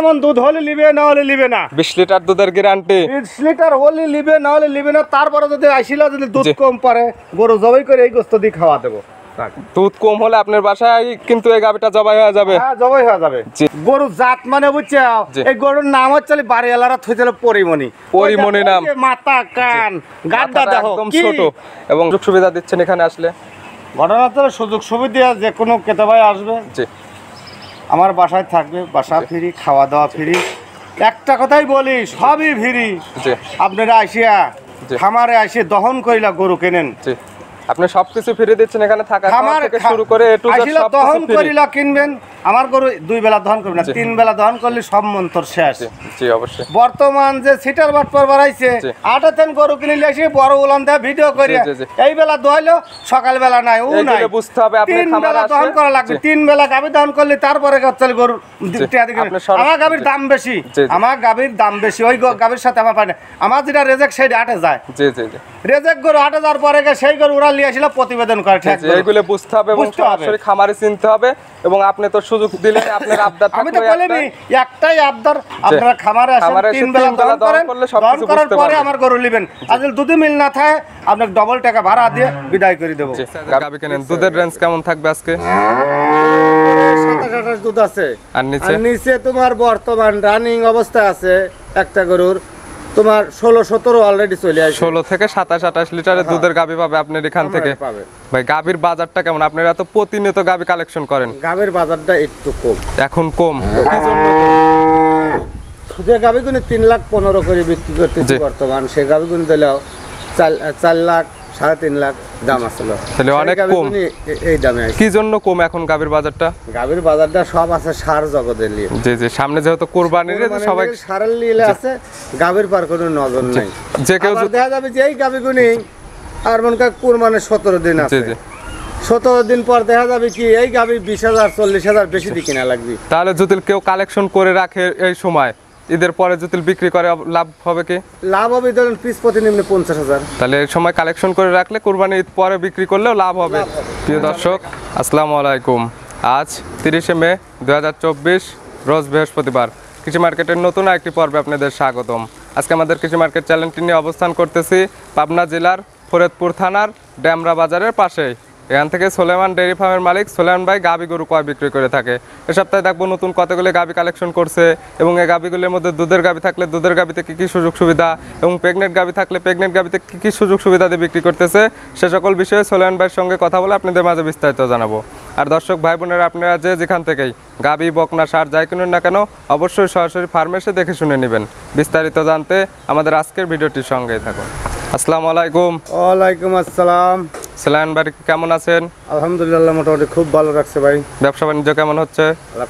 যেমন দুধ হলে লিবে না হলে লিবে না। 20 লিটার দুধের গ্যারান্টি। 20 লিটার হলে লিবে না হলে লিবে না। তারপরে যদি আইছিলা যদি দুধ কম পারে গরু জবাই করে এই গোস্ত দিয়ে খাওয়া দেবো। দুধ কম হলে আপনার বাসায় কিন্তু এই গাবিটা জবাই হয়ে যাবে। হ্যাঁ জবাই হয়ে যাবে। গরু জাত মানে বুঝছো, এই গরুর নাম হচ্ছে বাড়িওয়ালারা থইছিল পরিমণি। পরিমণি নাম। মাথা কান গাড্ডা দেখো একদম ছোট এবং সুযোগ সুবিধা দিচ্ছেন এখানে আসলে। ঘটনা তো সুযোগ সুবিধা যে কোনো ক্রেতা ভাই আসবে, জি আমার বাসায় থাকবে, বাসা ফ্রি, খাওয়া দাওয়া ফ্রি। একটা কথাই বলি, সবই ফ্রি। জি আপনারা আসিয়া খামারে আসে দহন করিলা গরু কেনেন। জি আপনি সবকিছু ফ্রি দিচ্ছেন এখানে, থাকা খাওয়া থেকে শুরু করে এ টু জেড সব দহন করিলা কিনবেন। আমার গরু 2 বেলা দহন করবেন না, 3 বেলা দহন করলে সব মন্তর শেষ। জি অবশ্যই। বর্তমান যে সিটার বাটপার বাড়াইছে, 8 গরু কিনলে এসে বড় উলান দেয় ভিডিও করে এই বেলা দহইলো, সকাল বেলা নাই ও নাই। বুঝতে হবে আপনি খামারে আসে দহন করা লাগবে। 3 বেলা গাবি দহন করলে তারপরে চলে গরু। আমার গাবির দাম বেশি, আমার গাবির দাম বেশি। ওই গাবির সাথে আমার পায় না। আমার যেটা রেজেক সেটা 8 যায়। জি জি জি রেজেক গরু 8,000 পরে সেই গরু ওরা নিয়ে আসলে প্রতিবেদন করে। ঠিক আছে, এইগুলো বুঝতে হবে এবং সরাসরি খামারে চিনতে হবে। এবং আপনি তো সুযোগ দিলেন আপনার আবদার থাকলে, আমি তো বলিনি একটাই আবদার, আপনারা খামারে আসেন, 3 বেলা দহন করেন, দহন করার পরে আমার গরু নেবেন। আর যদি দুধ মিল না থাকে আপনাকে ডবল টাকা ভাড়া দিয়ে বিদায় করে দেব। গাবি কেনেন, দুধের রেঞ্জ কেমন থাকবে আজকে? 27-28 দুধ আছে। আর নিচে তোমার বর্তমান রানিং অবস্থা আছে একটা গরুর তোমার 16-17 অলরেডি চলে আসে। 16 থেকে 27-28 লিটারের দুধের গাবি পাবে আপনার এখান থেকে। ভাই গাবির বাজারটা কেমন? আপনারা তো প্রতিনিয়ত গাবি কালেকশন করেন। গাবির বাজারটা একটু কম এখন, কম কি জন্য? যে গাবিগুলো 3,15,000 করে বিক্রি করতেছে বর্তমান, সেই গাবিগুলো দিলেও 4 লাখ 3.5 লাখ দাম আসলো। তাহলে অনেক কম এই দামে। কি জন্য কম এখন গাবির বাজারটা? গাবির বাজারটা সব আছে সার জগতের নিয়ে। জি জি সামনে যেহেতু কুরবানির সবাই সারের নিয়ে আছে, গাবির পার কোনো নজর নাই। যে কেউ দেখা যাবে যে এই গাবিগুলি আর মনে কর কুরবানির 17 দিন আছে। জি জি 17 দিন পর দেখা যাবে কি এই গাবি 20,000 40,000 বেশি দিয়ে কিনা লাগবে। তাহলে যদি কেউ কালেকশন করে রাখে এই সময়, ঈদের পরে যদি বিক্রি করে লাভ হবে কি? লাভ হবে ধরুন পিস প্রতি নিম্নে 50,000। তাহলে এই সময় কালেকশন করে রাখলে কুরবানি ঈদ পরে বিক্রি করলেও লাভ হবে। প্রিয় দর্শক আসসালামু আলাইকুম। আজ 30 মে 2024 রোজ বৃহস্পতিবার। কৃষি মার্কেটের নতুন একটি পর্বে আপনাদের স্বাগতম। আজকে আমাদের কৃষি মার্কেট চ্যানেলটি নিয়ে অবস্থান করতেছি পাবনা জেলার ফরিদপুর থানার ড্যামরা বাজারের পাশেই। এখান থেকে সোলেমান ডেয়ারি ফার্মের মালিক সোলেমান ভাই গাবি গরু কয় বিক্রি করে থাকে। এ সপ্তাহে দেখবো নতুন কতগুলি গাবি কালেকশন করছে এবং এই গাবিগুলির মধ্যে দুধের গাবি থাকলে দুধের গাবিতে কী কী সুযোগ সুবিধা এবং প্রেগনেন্ট গাবি থাকলে প্রেগনেন্ট গাবিতে কী কী সুযোগ সুবিধা দিয়ে বিক্রি করতেছে সে সকল বিষয়ে সোলেমান ভাইয়ের সঙ্গে কথা বলে আপনাদের মাঝে বিস্তারিত জানাবো। আর দর্শক ভাই বোনেরা আপনারা যেখান থেকেই গাবি বকনা সার যাই কিনুন না কেন অবশ্যই সরাসরি ফার্মে এসে দেখে শুনে নেবেন। বিস্তারিত জানতে আমাদের আজকের ভিডিওটির সঙ্গেই থাকুন। আসসালামু আলাইকুম। ওয়ালাইকুম আসসালাম। সোলেমান ভাই কেমন আছেন? আলহামদুলিল্লাহ মোটামুটি খুব ভালো রাখছে ভাই। ব্যবসা বাণিজ্য কেমন হচ্ছে?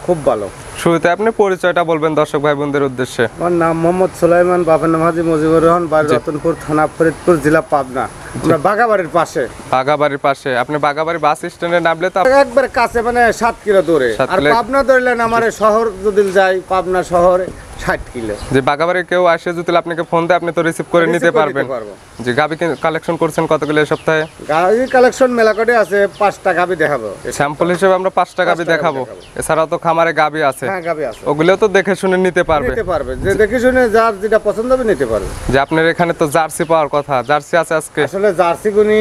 খুব ভালো। শুরুতে আপনি পরিচয়টা বলবেন দর্শক ভাই বোনদের উদ্দেশ্যে। আমার নাম মোহাম্মদ সুলাইমান, বাবার নাম হাজী মুজিবুর রহমান, বাড়ি রতনপুর, থানা ফরিদপুর, জেলা পাবনা। আমরা বাগাবাড়ির পাশে। বাগাবাড়ির পাশে। আপনি বাগাবাড়ি বাস স্ট্যান্ডে নামলে তো একবার কাছে, মানে 7 কিলো দূরে। আর পাবনা ধরলেন আমার শহর যদি যাই, পাবনা শহরে 60 কিলো। যে বাগাবাড়ি কেউ আসে যদি আপনাকে ফোন দেয় আপনি তো রিসিভ করে নিতে পারবেন। যে গাবি কালেকশন করছেন কতগুলো এই সপ্তাহে? গাবি কালেকশন মেলা করে আছে, 5টা গাবি দেখাবো। স্যাম্পল হিসেবে আমরা 5টা গাবি দেখাবো। এছাড়াও তো খামারে গাবি আছে। হ্যাঁ গাবি আছে, ওগুলো তো দেখে শুনে নিতে পারবে। যে দেখে শুনে যার যেটা পছন্দ হবে নিতে পারবে। যে আপনার এখানে তো জার্সি পাওয়ার কথা, জার্সি আছে আজকে? আসলে জার্সি গুনি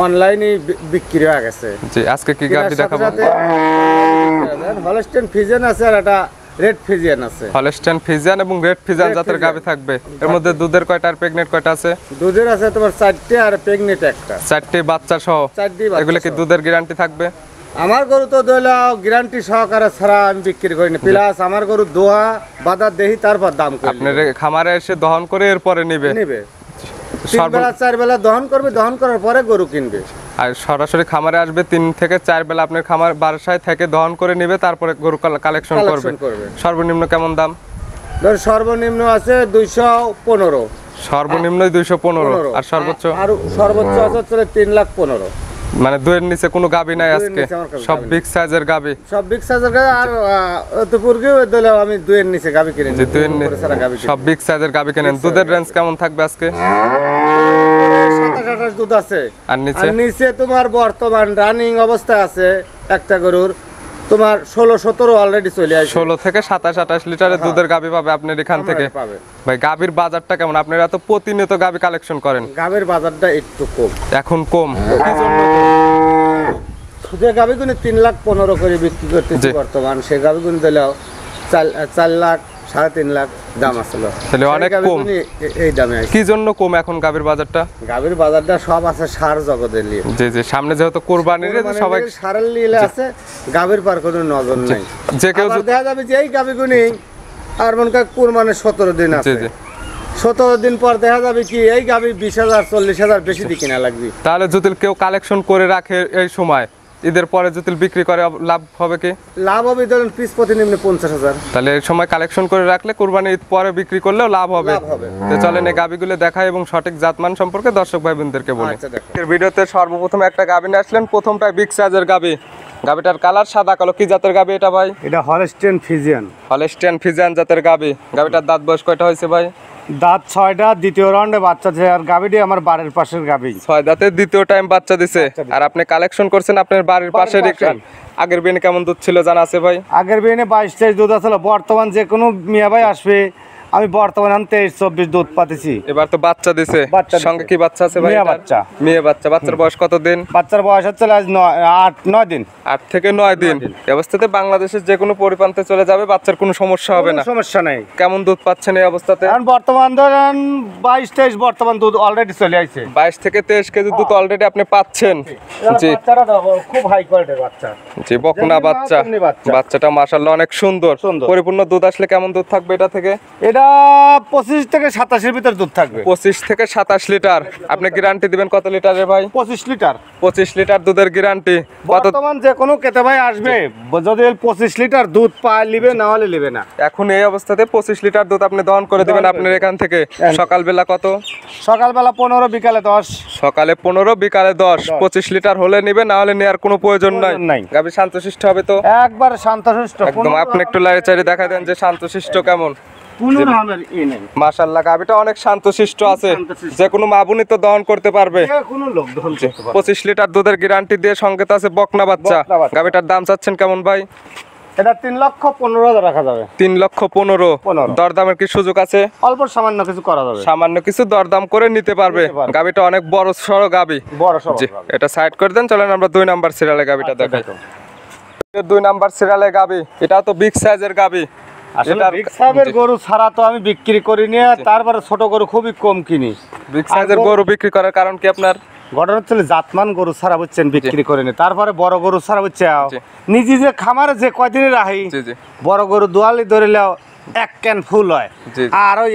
অনলাইনে বিক্রি হয়ে গেছে। জি আজকে কি গাবি দেখাবো? হলস্টেইন ফ্রিজিয়ান আছে আর একটা রেড ফ্রিজিয়ান আছে। হলস্টেইন ফ্রিজিয়ান এবং রেড ফ্রিজিয়ান জাতের গাবি থাকবে। এর মধ্যে দুধের কয়টা আর প্রেগনেন্ট কয়টা আছে? দুধের আছে তোমার 4টে আর প্রেগনেন্ট একটা। 4টে বাচ্চা সহ। এগুলো কি দুধের গ্যারান্টি থাকবে? আমার গরু তো দইলা গ্যারান্টি সহকারে ছাড়া আমি বিক্রি করি না। প্লাস আমার গরু দোয়া বাজার দেহি তারপর দাম করি। আপনার খামারে এসে দহন করে এরপরে নেবে? 3 বেলা 4 বেলা দহন করবে, দহন করার পরে গরু কিনবে। আর সরাসরি খামারে আসবে 3 থেকে 4 বেলা আপনার খামার বাসায় থেকে দহন করে নেবে, তারপরে গরু কালেকশন করবে। সর্বনিম্ন কেমন দাম? ধর সর্বনিম্ন আছে 215। সর্বনিম্ন 215 আর সর্বোচ্চ? আর সর্বোচ্চ আছে 3,15,000। মানে দুয়ের নিচে কোনো গাবি নাই আজকে? সব বিগ সাইজের গাবি। সব বিগ সাইজের গাবি। আর অতপুরকে দিলে আমি দুয়ের নিচে গাবি কিনে নিই। সব বিগ সাইজের গাবি কিনেন। দুধের রেঞ্জ কেমন থাকবে আজকে? 27-28 দুধ আছে। আর নিচে তোমার বর্তমান রানিং অবস্থায় আছে একটা গরুর তোমার 16-17 অলরেডি চলে আসে। 16 থেকে 27-28 লিটারের দুধের গাভী পাবে আপনার এখান থেকে। ভাই গাভীর বাজারটা কেমন? আপনারা তো প্রতিনিয়ত গাভী কালেকশন করেন। গাভীর বাজারটা একটু কম, এখন কম। কি জন্য? যে গাভীগুলো 3,15,000 করে বিক্রি করতেছি বর্তমান, সে গাভীগুলো দিলেও 4 লাখ 3.5 লাখ দাম আসলো, তাহলে অনেক কম এই দামে। কি জন্য কম এখন গাভীর বাজারটা? গাভীর বাজারটা সব আছে সার জগতের লিয়ে। জি জি, সামনে যেহেতু কুরবানির সবাই সারের লিয়ে আছে, গাভীর পার কোনো নজর নাই। যে কেউ দেখা যাবে যে এই গাভীগুলি আর মনে কর কুরবানির 17 দিন আছে, 17 দিন পর দেখা যাবে কি এই গাভী 20,000 40,000 বেশি দিয়ে কিনা লাগবে। তাহলে যদি কেউ কালেকশন করে রাখে এই সময়, ঈদের পরে যদি বিক্রি করে লাভ হবে কি? লাভ হবে ধরুন পিস প্রতি নিম্নে 50,000। তাহলে এই সময় কালেকশন করে রাখলে কুরবানি ঈদ পরে বিক্রি করলেও লাভ হবে। তো চলেন এই গাভীগুলো দেখাই এবং সঠিক জাতমান সম্পর্কে দর্শক ভাই বোনদেরকে বলি। ভিডিওতে সর্বপ্রথম একটা গাভী নিয়ে আসলেন, প্রথমটা বিগ সাইজের গাভী। গাভীটার কালার সাদা কালো, কি জাতের গাভী এটা ভাই? এটা হলস্টেইন ফ্রিজিয়ান। হলস্টেইন ফ্রিজিয়ান জাতের গাভী। গাভীটার দাঁত বয়স কয়টা হয়েছে ভাই? দাঁত 6টা, দ্বিতীয় রাউন্ডে বাচ্চা দিছে। আর গাভীটি আমার বাড়ির পাশের গাভী, 6 দাঁতে দ্বিতীয় টাইম বাচ্চা দিছে। আর আপনি কালেকশন করছেন আপনার বাড়ির পাশের। আগের বিনে কেমন দুধ ছিল জানা আছে ভাই? আগের বিনে 22-23 দুধ আছিল। বর্তমান যে কোনো মিয়া ভাই আসবে, আমি বর্তমানে 23-24 দুধ পাতেছি। এবার তো বাচ্চা দিছে, সঙ্গে কি বাচ্চা আছে ভাই? মেয়ে বাচ্চা। মেয়ে বাচ্চা। বাচ্চার বয়স কত দিন? বাচ্চার বয়স হচ্ছে আজ 8-9 দিন। 8 থেকে 9 দিন। এই অবস্থাতে বাংলাদেশের যে কোনো পরিপ্রান্তে চলে যাবে, বাচ্চার কোনো সমস্যা হবে না। সমস্যা নাই। কেমন দুধ পাচ্ছেন এই অবস্থাতে? এখন বর্তমান ধরেন 22-23 বর্তমান দুধ অলরেডি চলে আইছে। 22 থেকে 23 কেজি দুধ অলরেডি আপনি পাচ্ছেন। জি, বাচ্চাটা খুব হাই কোয়ালিটির বাচ্চা। জি, বকনা বাচ্চা। বাচ্চাটা মাশাআল্লাহ অনেক সুন্দর। পরিপূর্ণ দুধ আসলে কেমন দুধ থাকবে এটা থেকে? এটা 25 থেকে 27 ভিতর দুধ থাকবে। 25 থেকে 27 লিটার। আপনি গ্যারান্টি দিবেন কত লিটারের ভাই? 25 লিটার। 25 লিটার দুধের গ্যারান্টি। বর্তমান যে কোনো কেতে ভাই আসবে, যদি 25 লিটার দুধ পায় লিবে, না হলে লিবে না। এখন এই অবস্থাতে 25 লিটার দুধ আপনি দহন করে দিবেন আপনার এখান থেকে। সকালবেলা কত? সকালবেলা 15, বিকালে 10। সকালে 15, বিকালে 10। 25 লিটার হলে নিবে, না হলে নেওয়ার কোনো প্রয়োজন নাই। গাভী শান্তশিষ্ট হবে তো? একবার শান্তশিষ্ট একদম। আপনি একটু লাইট চারি দেখা দেন যে শান্তশিষ্ট কেমন। মাশাআল্লাহ, গাভীটা অনেক শান্তশিষ্ট আছে, যে কোনো মা বোনই তো দহন করতে পারবে। 25 লিটার দুধের গ্যারান্টি দিয়ে সঙ্গে তো আছে বকনা বাচ্চা। গাভীটার দাম চাচ্ছেন কেমন ভাই? এটা 3,15,000 রাখা যাবে। 3,15,000। দরদামের কি সুযোগ আছে? অল্প সামান্য কিছু করা যাবে। সামান্য কিছু দরদাম করে নিতে পারবে। গাভীটা অনেক বড় সড়ো গাভী। জি, এটা সাইড করে দেন। চলেন আমরা 2 নাম্বার সিরিয়ালে গাভীটা দেখাই। 2 নাম্বার সিরিয়ালে গাভী, এটা তো বিগ সাইজের গাভী। আসলে বিগ সাইজের গরু ছাড়া তো আমি বিক্রি করি না, তারপরে ছোট গরু খুবই কম কিনি। বিগ সাইজের গরু বিক্রি করার কারণ কি আপনার? ঘটনা হচ্ছে জাতমান গরু ছাড়া বুঝছেন বিক্রি করে নি, তারপরে বড় গরু ছাড়া বুঝছে নিজে যে খামারে যে কয়দিনে রাখি, বড় গরু দোয়ালি ধরিলেও 1 ক্যান ফুল হয়, আর ওই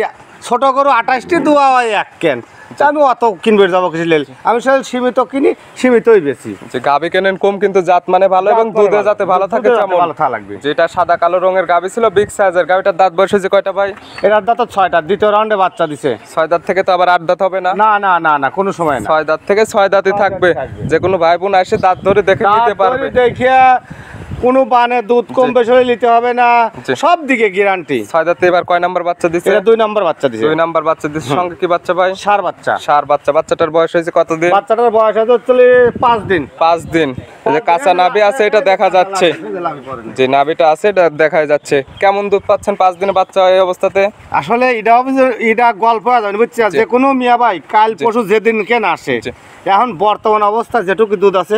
ছোট গরু 28টি দোয়া হয় 1 ক্যান। আমি অত কিনবে যাবো কিছু, আমি সীমিত কিনি, সীমিতই বেশি। গাভী কেনেন কম, কিন্তু জাত মানে ভালো এবং দুধে যাতে ভালো থাকে ভালো লাগবে। যেটা সাদা কালো রঙের গাভী ছিল বিগ সাইজের গাভীটার দাঁত বয়স হয়েছে কয়টা ভাই? এটার দাঁত 6টা, দ্বিতীয় রাউন্ডে বাচ্চা দিছে। 6 দাঁত থেকে তো আবার 8 দাঁত হবে না? না না না না, কোনো সময় না। 6 দাঁত থেকে 6 দাঁতই থাকবে। যে কোনো ভাই বোন এসে দাঁত ধরে দেখে নিতে পারবে। দেখিয়া কোনো বানে দুধ কম বেশি হলে নিতে হবে না, সব দিকে গ্যারান্টি। 6 দাঁতে এবার কয় নাম্বার বাচ্চা দিছে? এটা 2 নাম্বার বাচ্চা দিছে। 2 নাম্বার বাচ্চা দিছে। সঙ্গে কি বাচ্চা ভাই? ষাঁড় বাচ্চা। ষাঁড় বাচ্চা। বাচ্চাটার বয়স হয়েছে কত দিন? বাচ্চাটার বয়স হচ্ছে 5 দিন। 5 দিন। এই যে কাঁচা নাভি আছে এটা দেখা যাচ্ছে, যে নাভিটা আছে এটা দেখা যাচ্ছে। কেমন দুধ পাচ্ছেন 5 দিনে বাচ্চা এই অবস্থাতে? আসলে এটা গল্প আছে বুঝছেন, যে কোনো মিয়া ভাই কাল পরশু যেদিন কেন আসে, এখন বর্তমান অবস্থা যেটুকু দুধ আছে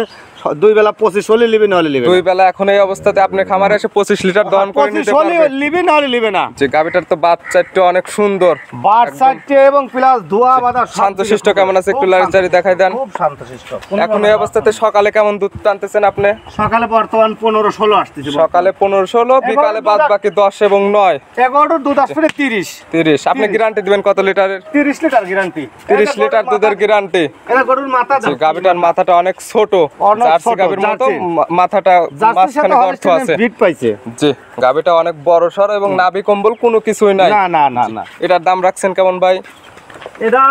2 বেলা 25 হলে লিবি, না হলে লিবি 2 বেলা। এখন এই অবস্থাতে আপনি খামারে এসে 25 লিটার দহন করে নিতে পারবেন। লিবি না হলে লিবি না। যে গাভীটার তো বাচ্চাটা অনেক সুন্দর, বাচ্চাটা এবং প্লাস দোয়া বাঁধা শান্তশিষ্ট কেমন আছে একটু লাইচারি দেখাই দেন। খুব শান্তশিষ্ট। এখন এই অবস্থাতে সকালে কেমন দুধ টানতেছেন আপনি? সকালে বর্তমান 15-16 আসতেছে। সকালে 15-16, বিকালে বাদ বাকি 10 এবং 9। 11 দুধ আসবে 30। আপনি গ্যারান্টি দিবেন কত লিটারের? 30 লিটার গ্যারান্টি। 30 লিটার দুধের গ্যারান্টি। এটা গরুর মাথা, গাভীটার মাথাটা অনেক ছোট, জার্সি গাভীর মতো মাথাটা মাঝখানে গর্ত আছে। বিট পাইছে। জি, গাভীটা অনেক বড় সর এবং নাভি কম্বল কোনো কিছুই নাই। না না না না। এটার দাম রাখছেন কেমন ভাই? এটা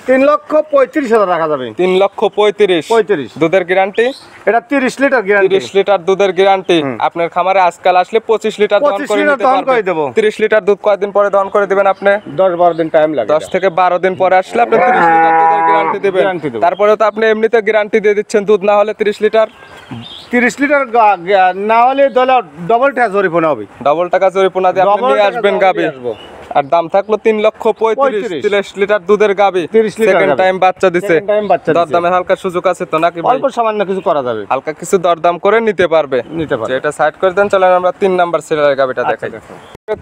3,35,000 রাখা যাবে। 3,35,000 দুধের গ্যারান্টি? এটা 30 লিটার গ্যারান্টি। 30 লিটার দুধের গ্যারান্টি। আপনার খামারে আজকাল আসলে 25 লিটার দহন করে নিতে পারবেন। 30 লিটার দুধ কয়দিন পরে দহন করে দিবেন আপনি? 10-12 দিন টাইম লাগে। 10 থেকে 12 দিন পরে আসলে আপনি 30 লিটার দুধের গ্যারান্টি দিবেন। তারপরে তো আপনি এমনিতে গ্যারান্টি দিয়ে দিচ্ছেন দুধ না হলে 30 লিটার। 30 লিটার না হলে ডবল টাকা জরিমানা হবে। ডবল টাকা জরিমানা দিয়ে আপনি নিয়ে আসবেন গাবি। আর দাম থাকলো 3,35,000 30 লিটার দুধের গাবি। সেকেন্ড টাইম বাচ্চা দিছে। দরদামের হালকা সুযোগ আছে তো নাকি? অল্প সামান্য কিছু করা যাবে, হালকা কিছু দরদাম করে নিতে পারবে। এটা সাইড করে দেন, চলেন আমরা 3 নাম্বার সিরিয়ালের গাবিটা দেখাই।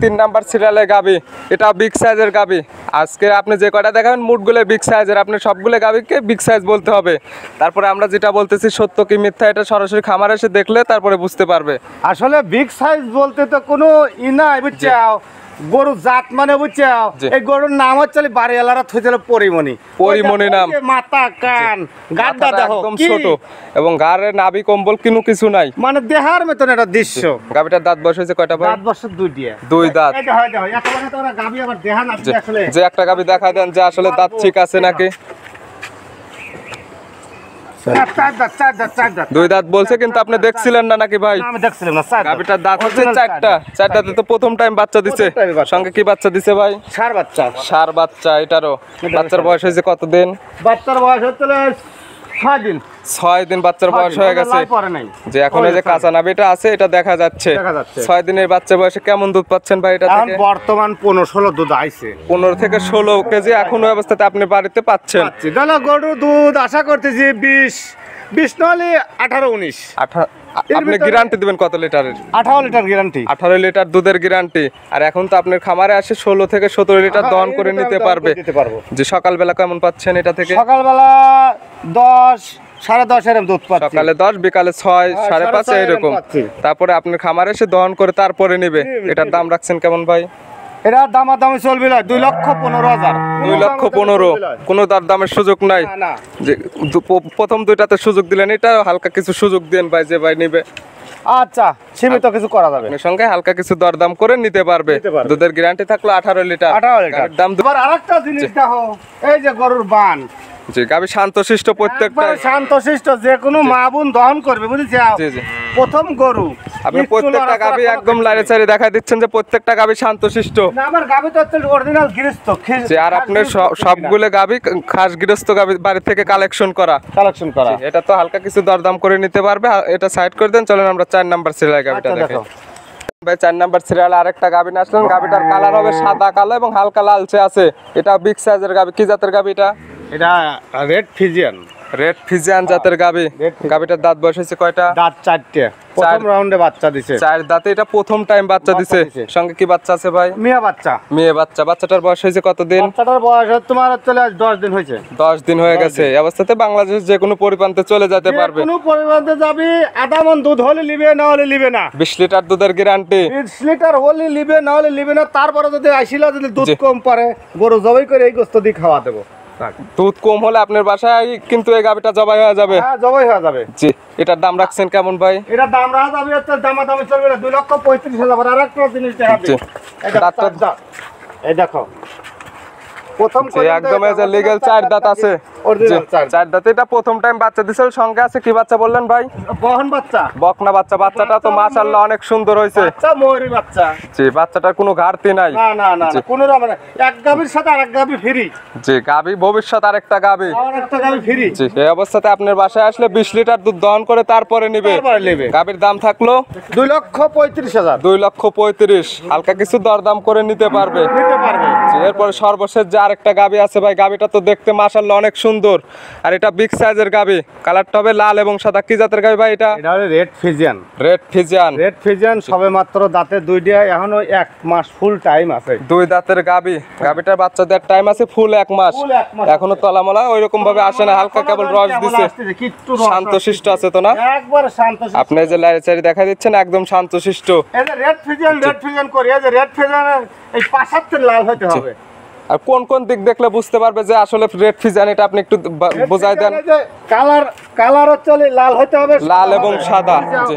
3 নাম্বার সিরিয়ালের গাবি, এটা বিগ সাইজের গাবি। আজকে আপনি যে কয়টা দেখাবেন মুটগুলো বিগ সাইজের, আপনি সবগুলো গাবিকে বিগ সাইজ বলতে হবে। তারপরে আমরা যেটা বলতেছি সত্য কি মিথ্যা এটা সরাসরি খামারে এসে দেখলে তারপরে বুঝতে পারবে। আসলে বিগ সাইজ বলতে তো কোনো নাই, বুঝছাও? গরু জাত মানে বুঝছাও, এই গরুর নাম হচ্ছে বাড়িওয়ালারা থইছিল পরিমণি। পরিমণি নাম, মাথা কান গাড্ডা দেখো একদম ছোট এবং গাড়ে নাভি কম্বল কিছু নাই, মানে দেহার মতন একটা দৃশ্য। গাবিটার দাঁত বয়স হয়েছে কয়টা ভাই? দাঁত বছর 2 দাঁত। এটা হয় দেখো এত বড় তো গাবি আবার দেহান আছে আসলে। যে একটা গাবি দেখা দেন যে আসলে দাঁত ঠিক আছে নাকি। 2 দাঁত বলছে কিন্তু আপনি দেখছিলেন না নাকি ভাই? আমি দেখছিলাম না। গাবিটার দাঁত হচ্ছে 4টা। 4টাতে তো প্রথম টাইম বাচ্চা দিছে। সঙ্গে কি বাচ্চা দিছে ভাই? ষাঁড় বাচ্চা। ষাঁড় বাচ্চা। এটারও বাচ্চার বয়স হয়েছে কতদিন? বাচ্চার বয়স হচ্ছে 6 দিন। 6 দিন বাচ্চার বয়স হয়ে গেছে। যে এখন এই যে কাঁচা নাভিটা আছে এটা দেখা যাচ্ছে। 6 দিনের বাচ্চা বয়সে কেমন দুধ পাচ্ছেন ভাই এটা থেকে? বর্তমান 15-16 দুধ আইছে। 15 থেকে 16 কেজি এখন ওই অবস্থাতে আপনি বাড়িতে পাচ্ছেন। দাদা গরুর দুধ আশা করতেছি 20 নলে 18-19। আপনি গ্যারান্টি দিবেন কত লিটারের? 18 লিটার গ্যারান্টি। 18 লিটার দুধের গ্যারান্টি। আর এখন তো আপনার খামারে আসে 16 থেকে 17 লিটার দহন করে নিতে পারবে। যে সকালবেলা কেমন পাচ্ছেন এটা থেকে? সকালবেলা 10 সাড়ে 10 এরকম দুধ পাচ্ছি। সকালে 10 বিকালে 6 সাড়ে 5 এরকম। তারপরে আপনার খামারে এসে দহন করে তারপরে নিবে। এটার দাম রাখছেন কেমন ভাই? এটা দামাদামি চলবে না, 2,15,000। 2,15,000 কোনো দামের সুযোগ নাই। যে প্রথম 2টাতে সুযোগ দিলেন, এটা হালকা কিছু সুযোগ দেন ভাই যে ভাই নিবে। আচ্ছা, সীমিত কিছু করা যাবে। এর সঙ্গে হালকা কিছু দরদাম করে নিতে পারবে। দুধের গ্যারান্টি থাকলো 18 লিটার। 18 লিটার দাম। এবার আরেকটা জিনিস দেখো, এই যে গরুর বান। জি, গাবি শান্তশিষ্ট প্রত্যেকটা। শান্তশিষ্ট যে কোনো মা বোন দহন করবে, বুঝেছো? জি জি। প্রথম গরু আপনি প্রত্যেকটা গাবি একদম লাইরে চারি দেখা দিচ্ছেন যে প্রত্যেকটা গাবি শান্তশিষ্ট। না, আমার গাবি তো হচ্ছে অরিজিনাল গৃহস্থ। জি, আর আপনি সবগুলো গাবি খাস গৃহস্থ গাবি বাড়ি থেকে কালেকশন করা। এটা তো হালকা কিছু দরদাম করে নিতে পারবে। এটা সাইড করে দেন, চলেন আমরা 4 নাম্বার সিরিয়াল গাবিটা দেখাই। ভাই 4 নাম্বার সিরিয়ালে আরেকটা গাবি নিয়ে আসলেন। গাবিটার কালার হবে সাদা কালো এবং হালকা লালচে আছে। এটা বিগ সাইজের গাবি। কি জাতের গাবি এটা? এটা রেড ফিজিয়ান। রেড ফিজিয়ান জাতের গাবি। গাবিটার দাঁত বয়স হয়েছে কয়টা? দাঁত 4টে। প্রথম রাউন্ডে বাচ্চা দিছে। 4 দাঁতে এটা প্রথম টাইম বাচ্চা দিছে। সঙ্গে কি বাচ্চা আছে ভাই? মেয়ে বাচ্চা। মেয়ে বাচ্চা। বাচ্চাটার বয়স হয়েছে কতদিন? বাচ্চাটার বয়স তোমার চলে 10 দিন হয়েছে। 10 দিন হয়ে গেছে। এই অবস্থাতে বাংলাদেশ যে কোনো পরিপ্রান্তে চলে যেতে পারবে। কোনো পরিপ্রান্তে যাবে। আধা মণ দুধ হলে লিবে, না হলে লিবে না। 20 লিটার দুধের গ্যারান্টি। 20 লিটার হলে লিবে, না হলে লিবে না। তারপরে যদি আইছিলা যদি দুধ কম পারে, গরু জবাই করে এই গোস্ত দিয়ে খাওয়া দেবো। দুধ কম হলে আপনার বাসায় কিন্তু এই গাবিটা জবাই হয়ে যাবে। হ্যাঁ, জবাই হয়ে যাবে। জি, এটার দাম রাখছেন কেমন ভাই? এটা দাম রাখা যাবে হচ্ছে দামাদামি চলবে না, 2,35,000। আর একটা জিনিস দেখাবে, এই দেখো প্রথম একদম এই যে লিগ্যাল 4 দাঁত আছে। অরিজিনাল 4 দাঁতে এটা প্রথম টাইম বাচ্চা দিছে। সঙ্গে আছে কি বাচ্চা বললেন ভাই? বহন বাচ্চা। বকনা বাচ্চা। বাচ্চাটা তো মাশাআল্লাহ অনেক সুন্দর হইছে। বাচ্চা ময়ূরী বাচ্চা। জি, বাচ্চাটার কোনো ঘাটতি নাই। না না না, কোনো রকম না। এক গাবির সাথে আরেক গাবি ফ্রি। জি, গাবি ভবিষ্যৎ আরেকটা গাবি। আরেকটা গাবি ফ্রি। জি, এই অবস্থাতে আপনার বাসায় আসলে 20 লিটার দুধ দহন করে তারপরে নিবে। গাবির দাম থাকলো 2,35,000। 2,35,000। হালকা কিছু দরদাম করে নিতে পারবে। জি, এরপরে সর্বশেষ যে আরেকটা গাবি আছে ভাই, গাবিটা তো দেখতে মাশাআল্লাহ অনেক সুন্দর। আর এটা বিগ সাইজের গাবি। কালারটা হবে লাল এবং সাদা। কি জাতের গাবি ভাই এটা? এটা হলো red Friesian. Red Friesian. Red Friesian সবে মাত্র দাঁতে 2টা, এখনো 1 মাস ফুল টাইম আছে। 2 দাঁতের গাবি। গাবিটার বাচ্চা দেওয়ার টাইম আছে ফুল 1 মাস। এখনো তলামলা ওইরকম ভাবে আসে না, হালকা কেবল রস দিছে। শান্তশিষ্ট আছে তো না? একবারে শান্তশিষ্ট। আপনি যে লাইচারি দেখা দিচ্ছেন একদম শান্তশিষ্ট। এই যে রেড ফিজিয়ান, রেড ফিজিয়ান করি। এই যে রেড ফিজিয়ানের এই পাশাতে লাল হতে হবে। আর কোন কোন দিক দেখলে বুঝতে পারবে যে আসলে রেড ফিজিয়ান, এটা আপনি একটু বোঝাই দেন। কালার হচ্ছে লাল হতে হবে, লাল এবং সাদা। জি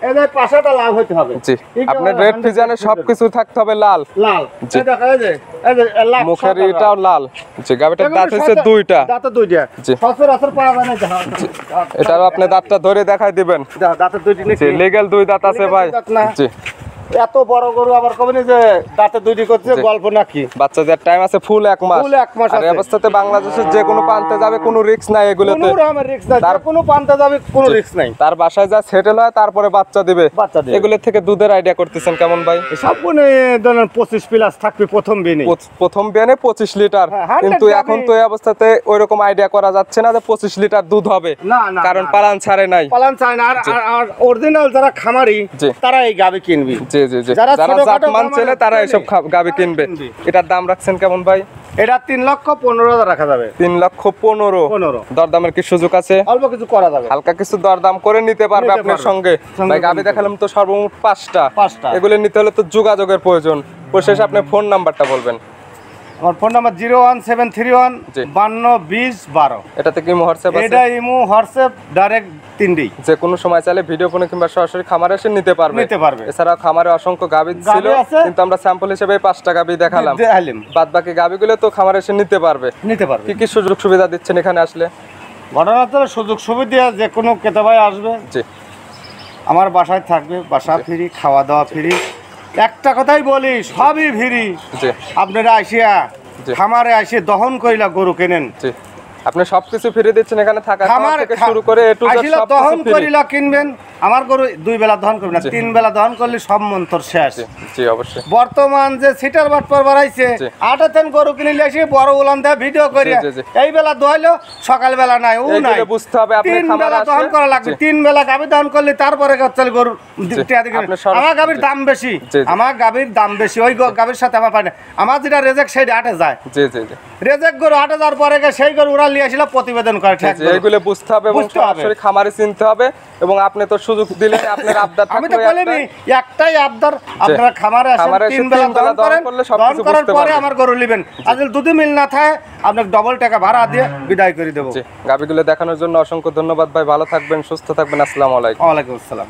এই পাশাটা লাল হতে হবে। জি, আপনার রেড ফিজিয়ানে সবকিছু থাকতে হবে লাল। লাল। জি, এই যে লাল মুখের এটাও লাল। জি, গাবিটার দাঁত হচ্ছে দুইটা। দাঁতে দুইটা। জি, সচরাচর পাওয়া যায় না। এটাও আপনি দাঁতটা ধরে দেখাই দিবেন। দাঁতে দুইটি নাকি? জি, লিগ্যাল দুই দাঁত আছে ভাই। জি, এত বড় গরু আবার কবে যে দাঁতে দুইটি করছে, গল্প নাকি? বাচ্চাদের টাইম আছে ফুল 1 মাস। ফুল 1 মাস আর এই আছে। অবস্থাতে বাংলাদেশের যে কোনো প্রান্তে যাবে কোনো রিস্ক নাই এগুলোতে। কোনো রকমের রিস্ক নাই, তার কোনো পান্তা যাবে কোনো রিস্ক নাই। তার বাসায় যা সেটেল হয় তারপরে বাচ্চা দিবে। এগুলো থেকে দুধের আইডিয়া করতেছেন কেমন ভাই? সম্পূর্ণ ধরেন 25 প্লাস থাকবে প্রথম বিনে। প্রথম বিয়ানে 25 লিটার, হ্যাঁ, কিন্তু এখন তো এই অবস্থাতে ওইরকম আইডিয়া করা যাচ্ছে না যে 25 লিটার দুধ হবে। না না, কারণ পালান ছাড়ে নাই। পালান ছাড়ে না। আর অরিজিনাল যারা খামারি তারা এই গাবি কিনবে। জি জি জি, যারা জাতমান ছেলে তারা এসব গাবি কিনবে। এটার দাম রাখছেন কেমন ভাই? এটা 3,15,000 রাখা যাবে। 3,15,000। দরদামের কি সুযোগ আছে? অল্প কিছু করা যাবে, হালকা কিছু দরদাম করে নিতে পারবে আপনার সঙ্গে। ভাই গাবি দেখালাম তো সর্বমোট 5টা। এগুলো নিতে হলে তো যোগাযোগের প্রয়োজন। পরিশেষে আপনি ফোন নাম্বারটা বলবেন। আমার ফোন নাম্বার 01731 522012। এটাতে কি হোয়াটসঅ্যাপ আছে? এটা ইমো হোয়াটসঅ্যাপ ডাইরেক্ট তিনটেই। যে কোনো সময় চাইলে ভিডিও ফোনে কিংবা সরাসরি খামারে এসে নিতে পারবে। এছাড়া খামারে অসংখ্য গাবি ছিল, কিন্তু আমরা স্যাম্পল হিসেবে 5টা গাবি দেখালাম। বাদ বাকি গাবিগুলো তো খামারে এসে নিতে পারবে। কি কি সুযোগ সুবিধা দিচ্ছেন এখানে আসলে? ঘটনা তো সুযোগ সুবিধা যে কোনো ক্রেতা ভাই আসবে, জি, আমার বাসায় থাকবে, বাসা ফ্রি, খাওয়া দাওয়া ফ্রি। একটা কথাই বলি, সবই ফ্রি। জি, আপনারা আসিয়া খামারে আসে দহন কইলা গরু কেনেন। জি, আপনি সবকিছু ফ্রি দিচ্ছেন এখানে, থাকা খাওয়া থেকে শুরু করে এ টু জেড সব দহন করিলা কিনবেন। আমার গরু 2 বেলা দহন করবেন না, 3 বেলা দহন করলে সব মন্তর শেষ। জি অবশ্যই। বর্তমান যে সিটার বাটপার বাড়াইছে, 8 গরু কিনলে এসে বড় উলান দেয় ভিডিও করে, এই বেলা দহইলো সকাল বেলা নাই, ও নাই। বুঝতে হবে আপনি 3 খামারে বেলা দহন করা লাগবে। 3 বেলা গাবি দহন করলে তারপরে চলে গরু। আমার গাবির দাম বেশি, আমার গাবির দাম বেশি। ওই গাবির সাথে আমার পাই না। আমার যেটা রেজেক্ট সেই 8 যায়। জি জি জি, রেজেক্ট গরু 8,000 পরে সেই গরু ওরা নিয়ে আসলে প্রতিবেদন করে। এইগুলো বুঝতে হবে এবং সরাসরি খামারে চিনতে হবে। এবং আপনি তো সুযোগ দিলেন, আপনার আবদার আমি তো বলিনি একটাই আবদার, আপনারা খামারে আসেন, 3 বেলা দহন করেন, দহন করার পরে আমার গরু নেবেন। আজ যদি মিল না থাকে আপনাকে ডবল টাকা ভাড়া দিয়ে বিদায় করে দেবো। গাবিগুলো দেখানোর জন্য অসংখ্য ধন্যবাদ ভাই। ভালো থাকবেন, সুস্থ থাকবেন। আসসালামু আলাইকুম। ওয়ালাইকুম আসসালাম।